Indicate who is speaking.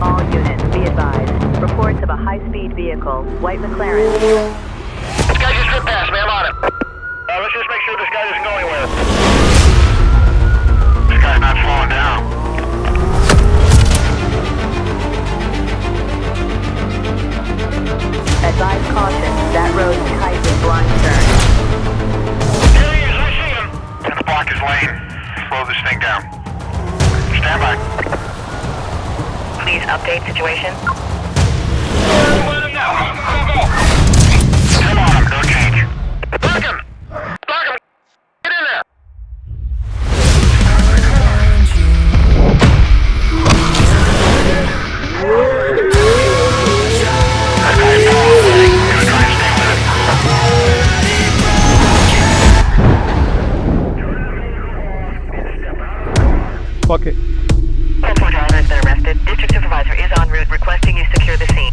Speaker 1: All units, be advised. Reports of a high-speed vehicle, white McLaren.
Speaker 2: This guy just ripped past me, I'm on him. Let's just make sure this guy doesn't go anywhere. This guy's not slowing down.
Speaker 1: Advise caution, that road's tight with blind turns.
Speaker 2: There he is, I see him. Gonna block his lane. Slow this thing down. Stand by.
Speaker 1: Please update situation.
Speaker 2: Let him know. Go, go. Come on, no change. Block him! Block him! Get in there!
Speaker 3: Fuck it.
Speaker 1: 10-4 driver has been arrested. District supervisor is en route requesting you secure the scene.